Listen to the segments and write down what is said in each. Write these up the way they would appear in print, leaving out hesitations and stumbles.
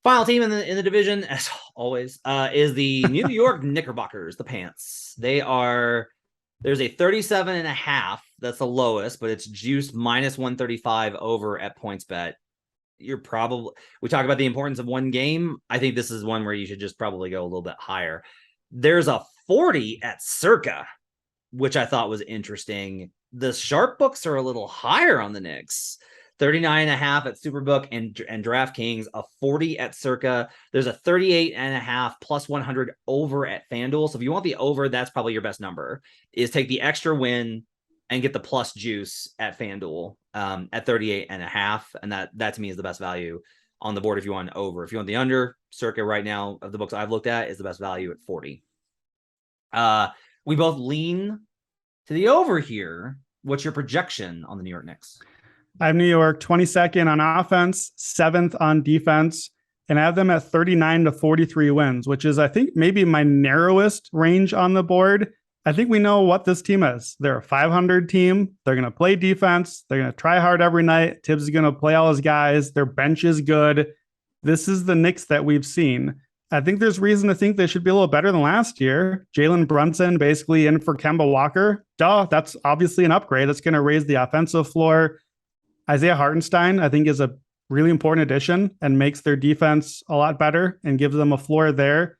Final team in the division, as always, is the New York Knickerbockers, the Pants. There's a 37.5. That's the lowest, but it's juiced minus 135 over at PointsBet. We talk about the importance of one game. I think this is one where you should just probably go a little bit higher. There's a 40 at Circa, which I thought was interesting. The sharp books are a little higher on the Knicks. 39.5 at Superbook and DraftKings, a 40 at Circa. There's a 38.5 plus 100 over at FanDuel. So if you want the over, that's probably your best number, is take the extra win and get the plus juice at FanDuel at 38.5. And that to me is the best value on the board if you want an over. If you want the under, Circa right now of the books I've looked at is the best value at 40. We both lean to the over here. What's your projection on the New York Knicks? I have New York 22nd on offense, 7th on defense, and I have them at 39 to 43 wins, which is, I think, maybe my narrowest range on the board. I think we know what this team is. They're a 500 team. They're going to play defense. They're going to try hard every night. Tibbs is going to play all his guys. Their bench is good. This is the Knicks that we've seen. I think there's reason to think they should be a little better than last year. Jalen Brunson basically in for Kemba Walker. That's obviously an upgrade. That's going to raise the offensive floor. Isaiah Hartenstein, I think, is a really important addition and makes their defense a lot better and gives them a floor there.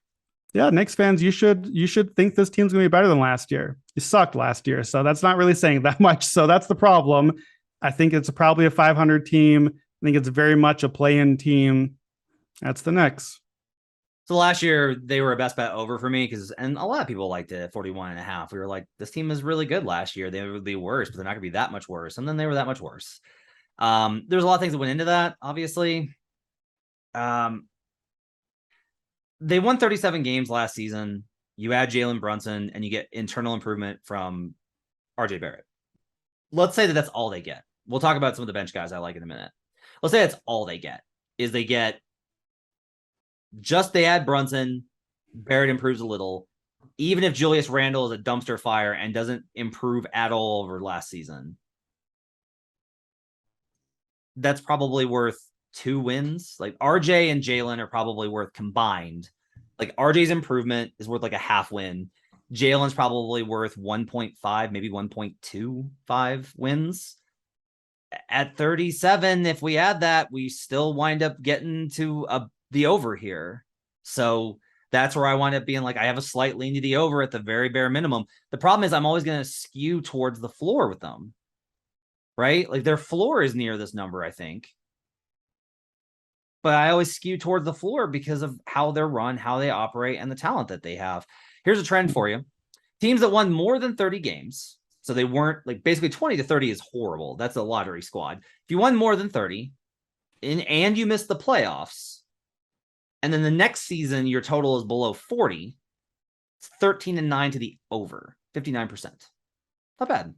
Yeah, Knicks fans, you should think this team's going to be better than last year. You sucked last year, so that's not really saying that much. So that's the problem. I think it's probably a 500 team. I think it's very much a play-in team. That's the Knicks. So last year, they were a best bet over for me and a lot of people liked it at 41.5. We were like, this team is really good last year. They would be worse, but they're not going to be that much worse. And then they were that much worse. There's a lot of things that went into that, obviously. They won 37 games last season. You add Jalen Brunson and you get internal improvement from RJ Barrett. Let's say that's all they get. We'll talk about some of the bench guys I like in a minute. Let's say that's all they get. They add Brunson, Barrett improves a little. Even if Julius Randle is a dumpster fire and doesn't improve at all over last season, that's probably worth 2 wins. Like RJ and Jalen are probably worth combined. Like RJ's improvement is worth like a half win. Jalen's probably worth 1.5, maybe 1.25 wins. At 37, if we add that, we still wind up getting to the over here. So that's where I wind up being like, I have a slight lean to the over at the very bare minimum. The problem is I'm always going to skew towards the floor with them. Right? Like their floor is near this number, I think. But I always skew towards the floor because of how they're run, how they operate, and the talent that they have. Here's a trend for you. Teams that won more than 30 games. So they weren't like basically 20 to 30 is horrible. That's a lottery squad. If you won more than 30 and you missed the playoffs, and then the next season your total is below 40, it's 13-9 to the over, 59%. Not bad.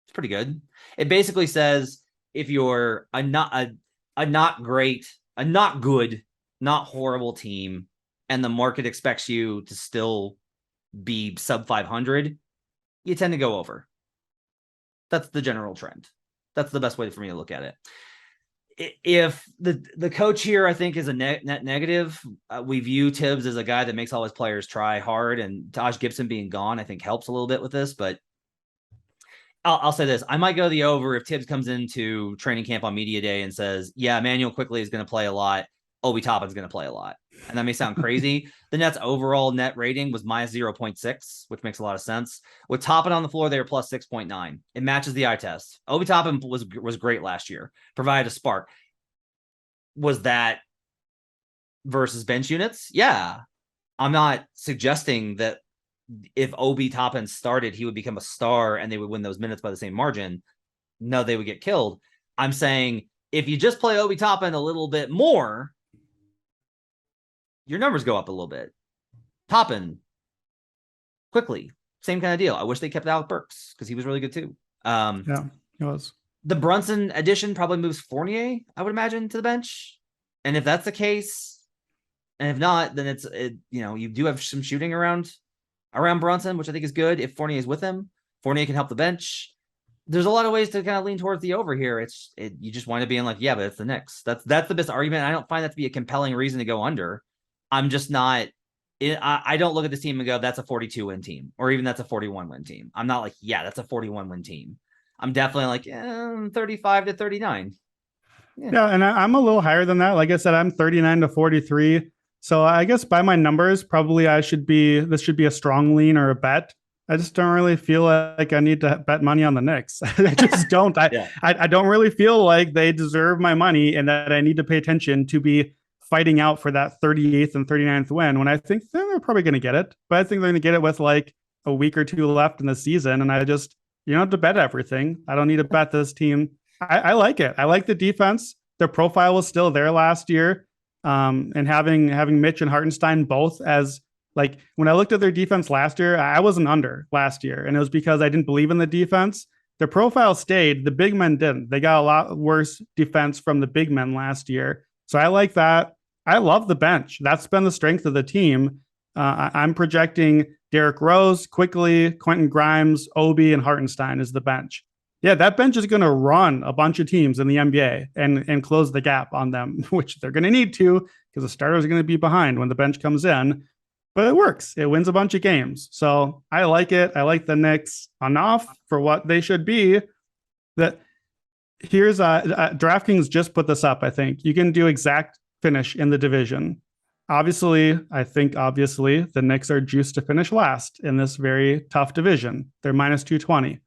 It's pretty good. It basically says if you're a not great, a not good, not horrible team, and the market expects you to still be sub 500, you tend to go over. That's the general trend. That's the best way for me to look at it. If the coach here, I think, is a net negative, we view Tibbs as a guy that makes all his players try hard, and Taj Gibson being gone, I think, helps a little bit with this, but I'll say this. I might go the over if Tibbs comes into training camp on media day and says, yeah, Emmanuel Quickley is going to play a lot. Obi Toppin's going to play a lot. And that may sound crazy. The Nets overall net rating was minus 0.6, which makes a lot of sense. With Toppin on the floor, they were plus 6.9. It matches the eye test. Obi Toppin was great last year, provided a spark. Was that versus bench units? Yeah. I'm not suggesting that if Obi Toppin started, he would become a star and they would win those minutes by the same margin. No, they would get killed. I'm saying if you just play Obi Toppin a little bit more, your numbers go up a little bit. Toppin, Quickley, same kind of deal. I wish they kept Alec Burks because he was really good too. Yeah, he was. The Brunson addition probably moves Fournier, I would imagine, to the bench. And if that's the case, and if not, then you do have some shooting around Brunson, which I think is good. If Fournier is with him, Fournier can help the bench. there's a lot of ways to kind of lean towards the over here. You just want to be in like, yeah, but it's the Knicks. That's the best argument. I don't find that to be a compelling reason to go under. I'm just not. I don't look at this team and go, that's a 42 win team, or even that's a 41 win team. I'm not like, yeah, that's a 41 win team. I'm definitely like 35 to 39. Yeah, and I'm a little higher than that. Like I said, I'm 39 to 43. So I guess by my numbers, probably this should be a strong lean or a bet. I just don't really feel like I need to bet money on the Knicks. I just don't. I don't really feel like they deserve my money and that I need to pay attention to be fighting out for that 38th and 39th win when I think they're probably going to get it. But I think they're going to get it with like a week or two left in the season. And you don't have to bet everything. I don't need to bet this team. I like it. I like the defense. Their profile was still there last year. And having Mitch and Hartenstein both as like when I looked at their defense last year, I wasn't under last year. And it was because I didn't believe in the defense. Their profile stayed. The big men didn't. They got a lot worse defense from the big men last year. So I like that. I love the bench. That's been the strength of the team. I'm projecting Derrick Rose, Quickly, Quentin Grimes, Obi, and Hartenstein is the bench. Yeah, that bench is going to run a bunch of teams in the NBA and close the gap on them, which they're going to need to because the starters are going to be behind when the bench comes in. But it works. It wins a bunch of games. So I like it. I like the Knicks enough for what they should be. That here's DraftKings just put this up. I think you can do exact finish in the division. Obviously, the Knicks are juiced to finish last in this very tough division. They're minus 220.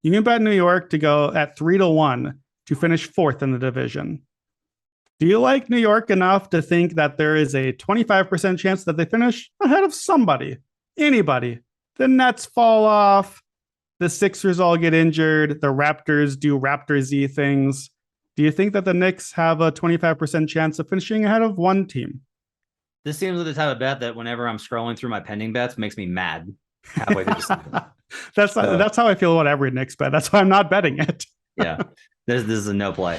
You can bet New York to go at 3-1 to finish fourth in the division. Do you like New York enough to think that there is a 25% chance that they finish ahead of somebody, anybody? The Nets fall off. The Sixers all get injured. The Raptors do Raptors-y things. Do you think that the Knicks have a 25% chance of finishing ahead of one team? This seems like the type of bet that whenever I'm scrolling through my pending bets makes me mad halfway through the season. That's how I feel about every Knicks bet. That's why I'm not betting it. Yeah, this is a no play.